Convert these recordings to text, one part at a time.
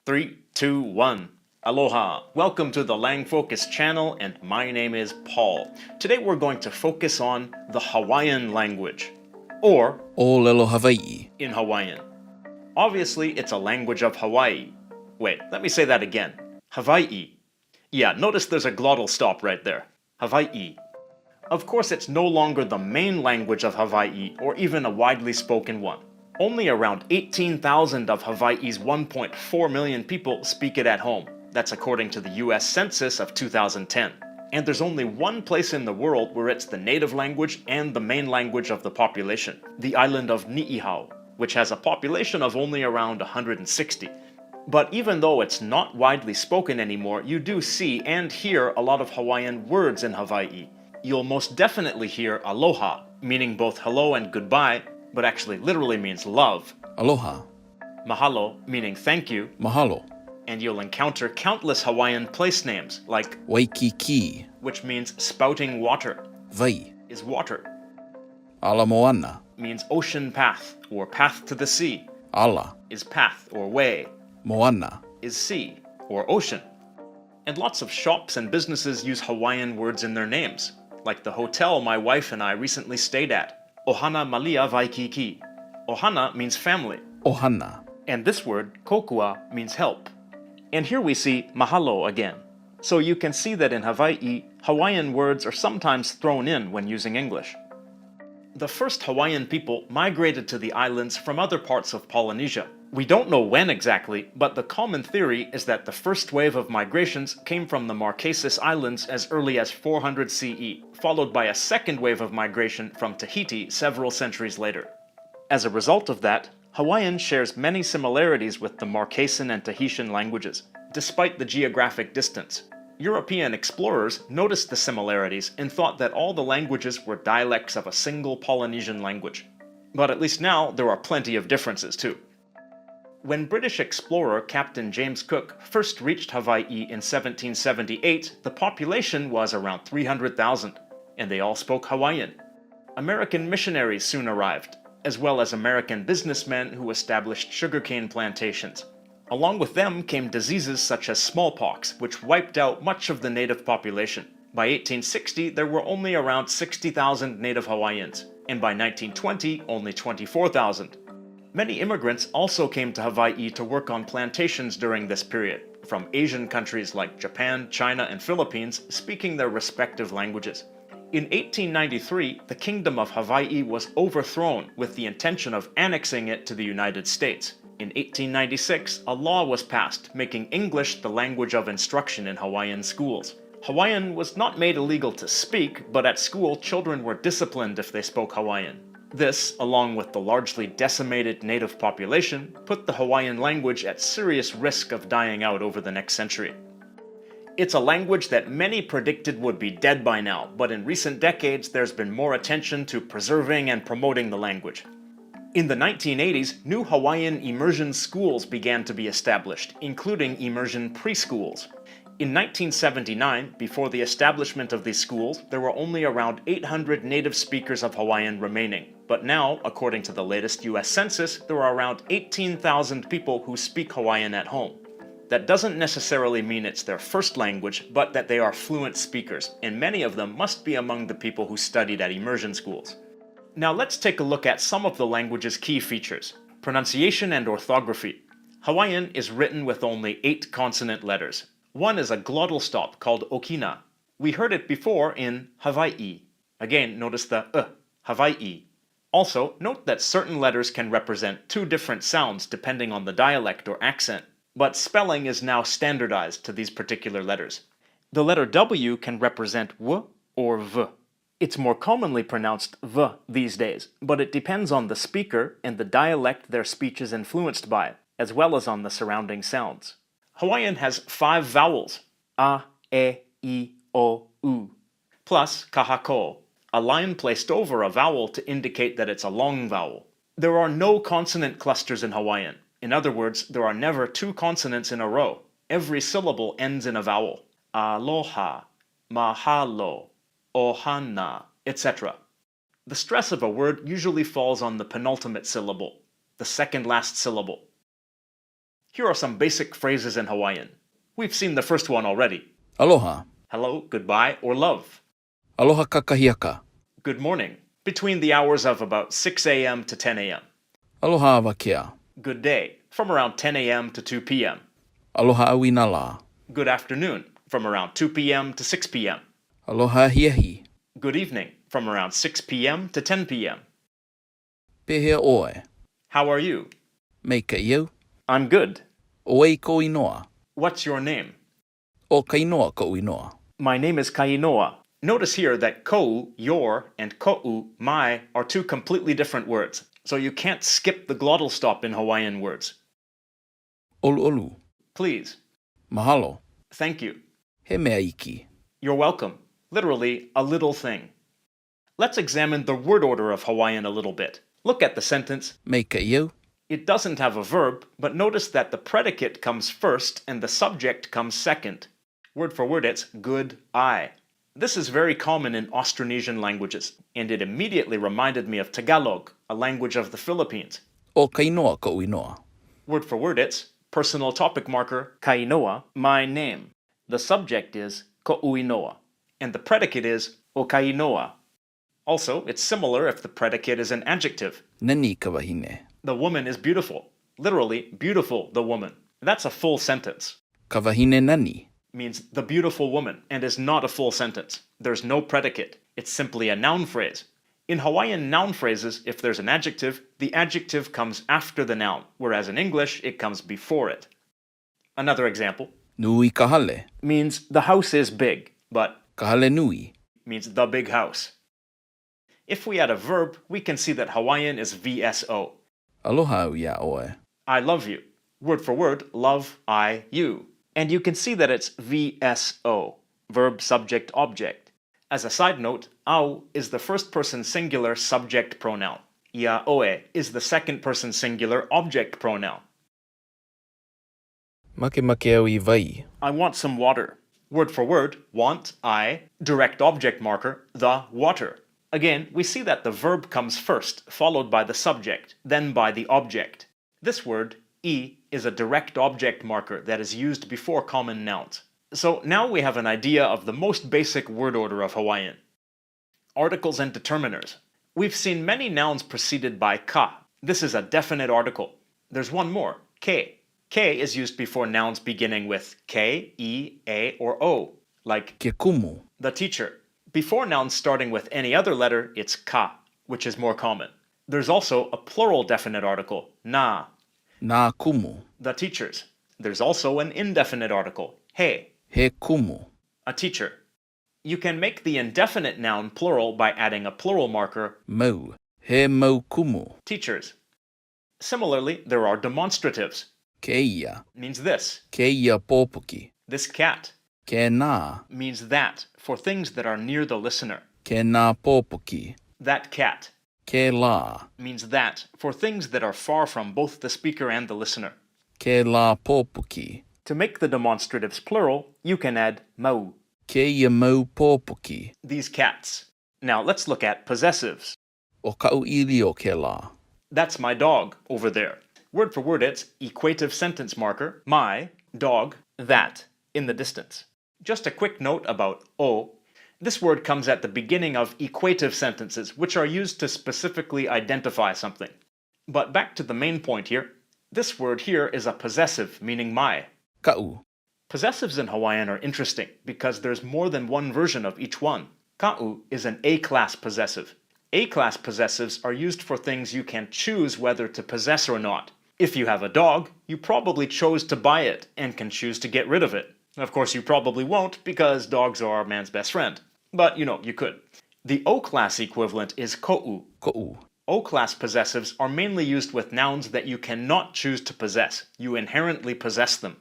3, 2, 1. Aloha! Welcome to the Lang Focus channel, and my name is Paul. Today we're going to focus on the Hawaiian language, or ʻŌlelo Hawaiʻi. in Hawaiian. Obviously, it's a language of Hawaii. Wait, let me say that again. Hawai'i. Yeah, notice there's a glottal stop right there. Hawaii. Of course, it's no longer the main language of Hawaii, or even a widely spoken one. Only around 18,000 of Hawaii's 1.4 million people speak it at home. That's according to the US Census of 2010. And there's only one place in the world where it's the native language and the main language of the population, the island of Ni'ihau, which has a population of only around 160. But even though it's not widely spoken anymore, you do see and hear a lot of Hawaiian words in Hawaii. You'll most definitely hear aloha, meaning both hello and goodbye, but actually literally means love. Aloha. Mahalo, meaning thank you. Mahalo. And you'll encounter countless Hawaiian place names, like Waikiki. which means spouting water, Vai. is water, Ala Moana. means ocean path, or path to the sea, Ala. is path or way, Moana. is sea, or ocean. And lots of shops and businesses use Hawaiian words in their names, like the hotel my wife and I recently stayed at, Ohana Malia Waikiki. Ohana means family, Ohana. and this word, kokua, means help. And here we see mahalo again. So you can see that in Hawaii, Hawaiian words are sometimes thrown in when using English. The first Hawaiian people migrated to the islands from other parts of Polynesia. We don't know when exactly, but the common theory is that the first wave of migrations came from the Marquesas Islands as early as 400 CE, followed by a second wave of migration from Tahiti several centuries later. As a result of that, Hawaiian shares many similarities with the Marquesan and Tahitian languages, despite the geographic distance. European explorers noticed the similarities and thought that all the languages were dialects of a single Polynesian language. But at least now, there are plenty of differences too. When British explorer Captain James Cook first reached Hawaii in 1778, the population was around 300,000, and they all spoke Hawaiian. American missionaries soon arrived, as well as American businessmen who established sugarcane plantations. Along with them came diseases such as smallpox, which wiped out much of the native population. By 1860, there were only around 60,000 native Hawaiians, and by 1920, only 24,000. Many immigrants also came to Hawaii to work on plantations during this period, from Asian countries like Japan, China, and Philippines, speaking their respective languages. In 1893, the Kingdom of Hawaii was overthrown with the intention of annexing it to the United States. In 1896, a law was passed making English the language of instruction in Hawaiian schools. Hawaiian was not made illegal to speak, but at school children were disciplined if they spoke Hawaiian. This, along with the largely decimated native population, put the Hawaiian language at serious risk of dying out over the next century. It's a language that many predicted would be dead by now, but in recent decades there's been more attention to preserving and promoting the language. In the 1980s, new Hawaiian immersion schools began to be established, including immersion preschools. In 1979, before the establishment of these schools, there were only around 800 native speakers of Hawaiian remaining. But now, according to the latest US Census, there are around 18,000 people who speak Hawaiian at home. That doesn't necessarily mean it's their first language, but that they are fluent speakers, and many of them must be among the people who studied at immersion schools. Now let's take a look at some of the language's key features. Pronunciation and orthography. Hawaiian is written with only 8 consonant letters. One is a glottal stop called okina. We heard it before in Hawaii. Again, notice the Hawaii. Also, note that certain letters can represent 2 different sounds depending on the dialect or accent, but spelling is now standardized to these particular letters. The letter W can represent W or V. It's more commonly pronounced V these days, but it depends on the speaker and the dialect their speech is influenced by, as well as on the surrounding sounds. Hawaiian has 5 vowels, a, e, I, o, u, plus kahako, a line placed over a vowel to indicate that it's a long vowel. There are no consonant clusters in Hawaiian. In other words, there are never 2 consonants in a row. Every syllable ends in a vowel. Aloha, mahalo, ohana, etc. The stress of a word usually falls on the penultimate syllable, the second last syllable. Here are some basic phrases in Hawaiian. We've seen the first one already. Aloha. Hello, goodbye, or love. Aloha kakahiaka. Good morning, between the hours of about 6 a.m. to 10 a.m. Aloha awakea. Good day, from around 10 a.m. to 2 p.m. Aloha awinala. Good afternoon, from around 2 p.m. to 6 p.m. Aloha hiehi. Good evening, from around 6 p.m. to 10 p.m. Pehea oe. How are you? Me ka iau. I'm good. Oe ko inoa. What's your name? O ka inoa ko inoa. My name is Kainoa. Notice here that kou, your, and ko'u, my, are two completely different words, so you can't skip the glottal stop in Hawaiian words. Olu olu. Please. Mahalo. Thank you. He mea iki. You're welcome. Literally, a little thing. Let's examine the word order of Hawaiian a little bit. Look at the sentence. Me ka iau. It doesn't have a verb, but notice that the predicate comes first and the subject comes second. Word for word, it's good eye. This is very common in Austronesian languages, and it immediately reminded me of Tagalog, a language of the Philippines. O ka inoa ko inoa. Word for word, it's personal topic marker, kainoa, my name. The subject is ko'uinoa, and the predicate is o kainoa. Also, it's similar if the predicate is an adjective. Nani ka wahine. The woman is beautiful. Literally, beautiful, the woman. That's a full sentence. Ka wahine nani. Means the beautiful woman and is not a full sentence. There's no predicate. It's simply a noun phrase. In Hawaiian noun phrases, if there's an adjective, the adjective comes after the noun, whereas in English, it comes before it. Another example. Nui ka hale. Means the house is big, but Ka hale nui. means the big house. If we add a verb, we can see that Hawaiian is VSO. Aloha au ia oe. I love you. Word for word, love, I, you. And you can see that it's VSO, verb, subject, object. As a side note, au is the first person singular subject pronoun. Ia oe is the second person singular object pronoun. Make au I vai. I want some water. Word for word, want, I, direct object marker, the water. Again, we see that the verb comes first, followed by the subject, then by the object. This word, I, is a direct object marker that is used before common nouns. So now we have an idea of the most basic word order of Hawaiian. Articles and determiners. We've seen many nouns preceded by ka. This is a definite article. There's one more, ke. Ke is used before nouns beginning with k, e, a, or o, like Ke kumu. the teacher. Before nouns starting with any other letter, it's ka, which is more common. There's also a plural definite article, na, Nā kumu. the teachers. There's also an indefinite article, he, He kumu. a teacher. You can make the indefinite noun plural by adding a plural marker, Mau. He mau kumu. teachers. Similarly, there are demonstratives. Ke ia. Means this. Ke ia pōpuki. This cat. Ke nā. Means that, for things that are near the listener. Ke nā pōpuki. That cat. Ke lā. Means that, for things that are far from both the speaker and the listener. Ke lā pōpuki. To make the demonstratives plural, you can add mau, Ke ia mau pōpuki. these cats. Now let's look at possessives. O kau ili o ke lā. That's my dog over there. Word for word, it's equative sentence marker, my, dog, that, in the distance. Just a quick note about o. This word comes at the beginning of equative sentences, which are used to specifically identify something. But back to the main point here. This word here is a possessive, meaning my. Kau. Possessives in Hawaiian are interesting because there's more than one version of each one. Ka'u is an A-class possessive. A-class possessives are used for things you can choose whether to possess or not. If you have a dog, you probably chose to buy it and can choose to get rid of it. Of course, you probably won't because dogs are man's best friend. But, you could. The O-class equivalent is ko'u. Ko'u. O-class possessives are mainly used with nouns that you cannot choose to possess. You inherently possess them.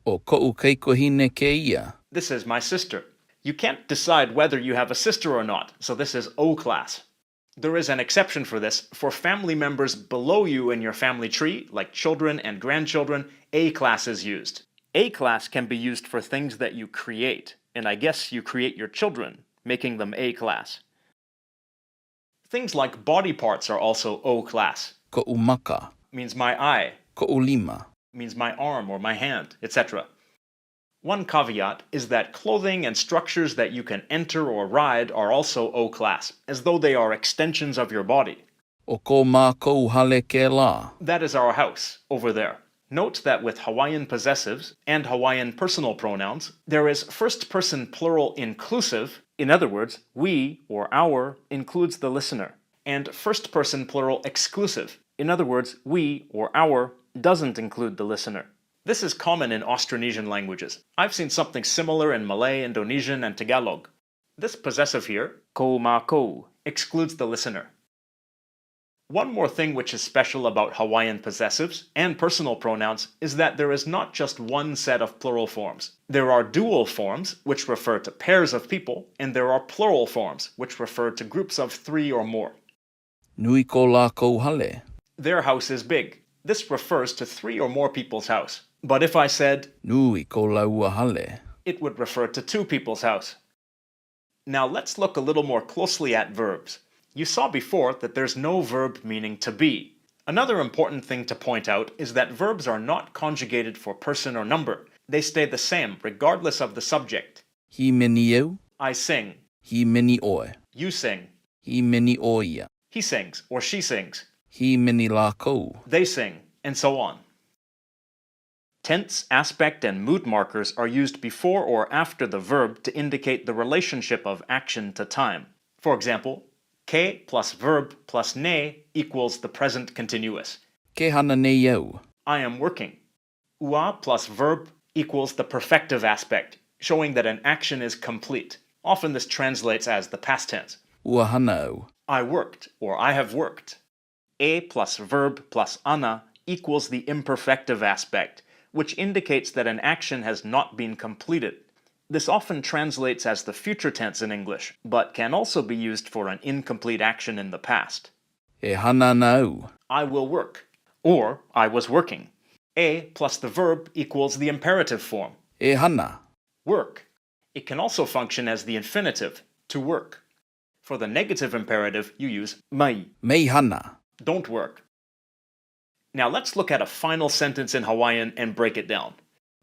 O ko'u keikohine ke ia. This is my sister. You can't decide whether you have a sister or not, so this is O-class. There is an exception for this. For family members below you in your family tree, like children and grandchildren, A-class is used. A-class can be used for things that you create, and I guess you create your children, making them A-class. Things like body parts are also O-class. Ko'u maka. Means my eye. Ko'u lima. means my arm or my hand, etc. One caveat is that clothing and structures that you can enter or ride are also O-class, as though they are extensions of your body. O ko mākou hale ke la. That is our house, over there. Note that with Hawaiian possessives and Hawaiian personal pronouns, there is first-person plural inclusive, in other words, we or our includes the listener, and first-person plural exclusive, in other words, we or our doesn't include the listener. This is common in Austronesian languages. I've seen something similar in Malay, Indonesian, and Tagalog. This possessive here, ko mākou, excludes the listener. One more thing which is special about Hawaiian possessives and personal pronouns is that there is not just one set of plural forms. There are dual forms, which refer to pairs of people, and there are plural forms, which refer to groups of 3 or more. Nui ko lākou hale. Their house is big. This refers to 3 or more people's house. But if I said, Nui ko laua hale. it would refer to 2 people's house. Now let's look a little more closely at verbs. You saw before that there's no verb meaning to be. Another important thing to point out is that verbs are not conjugated for person or number. They stay the same regardless of the subject. Hi meni eu. I sing. Hi meni oe. You sing. Hi meni oia. He sings or she sings. Hi meni lākou. They sing, and so on. Tense, aspect, and mood markers are used before or after the verb to indicate the relationship of action to time. For example, ke plus verb plus ne equals the present continuous. Ke hana nei au. I am working. Ua plus verb equals the perfective aspect, showing that an action is complete. Often this translates as the past tense. Ua hana au. I worked, or I have worked. E plus verb plus ana equals the imperfective aspect, which indicates that an action has not been completed. This often translates as the future tense in English, but can also be used for an incomplete action in the past. E hana na au. I will work, or I was working. E plus the verb equals the imperative form. E hana. Work. It can also function as the infinitive, to work. For the negative imperative, you use mai. Mei hana. Don't work. Now let's look at a final sentence in Hawaiian and break it down.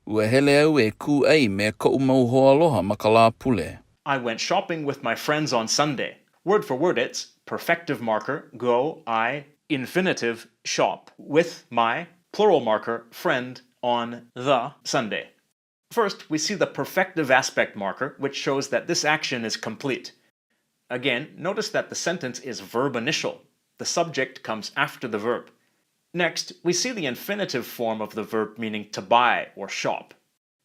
Ua hele au e ku ei me ko'u mau hoaloha ma ka lā pule. I went shopping with my friends on Sunday. Word for word it's perfective marker, go, I, infinitive, shop, with my, plural marker, friend, on the Sunday. First, we see the perfective aspect marker, which shows that this action is complete. Again, notice that the sentence is verb initial. The subject comes after the verb. Next, we see the infinitive form of the verb meaning to buy or shop.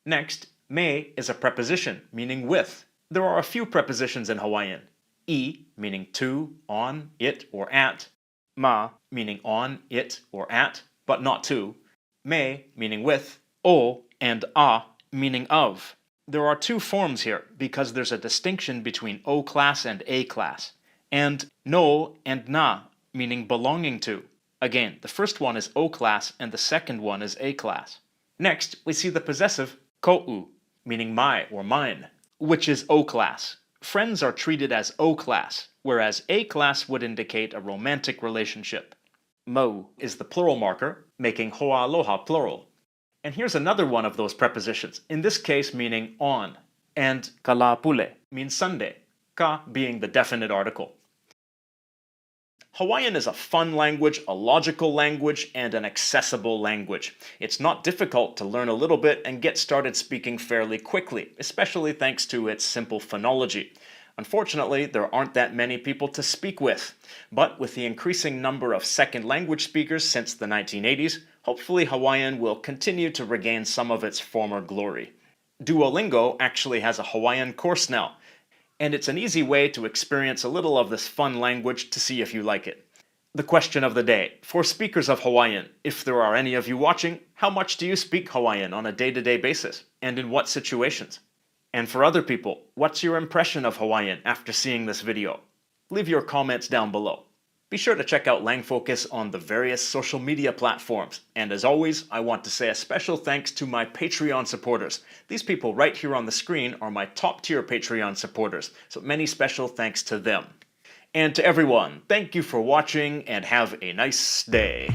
Next, me is a preposition meaning with. There are a few prepositions in Hawaiian. I meaning to, on, it, or at. Ma meaning on, it, or at, but not to. Me meaning with. O and a meaning of. There are 2 forms here because there's a distinction between O class and A class. And no and na meaning belonging to. Again, the first one is O class and the second one is A class. Next, we see the possessive ko'u, meaning my or mine, which is O class. Friends are treated as O class, whereas A class would indicate a romantic relationship. Mo is the plural marker, making ho'aloha plural. And here's another one of those prepositions, in this case meaning on, and kalapule means Sunday, ka being the definite article. Hawaiian is a fun language, a logical language, and an accessible language. It's not difficult to learn a little bit and get started speaking fairly quickly, especially thanks to its simple phonology. Unfortunately, there aren't that many people to speak with, but with the increasing number of second language speakers since the 1980s, hopefully Hawaiian will continue to regain some of its former glory. Duolingo actually has a Hawaiian course now, and it's an easy way to experience a little of this fun language to see if you like it. The question of the day, for speakers of Hawaiian, if there are any of you watching, how much do you speak Hawaiian on a day-to-day basis, and in what situations? And for other people, what's your impression of Hawaiian after seeing this video? Leave your comments down below. Be sure to check out LangFocus on the various social media platforms. And as always, I want to say a special thanks to my Patreon supporters. These people right here on the screen are my top-tier Patreon supporters, so many special thanks to them. And to everyone, thank you for watching and have a nice day.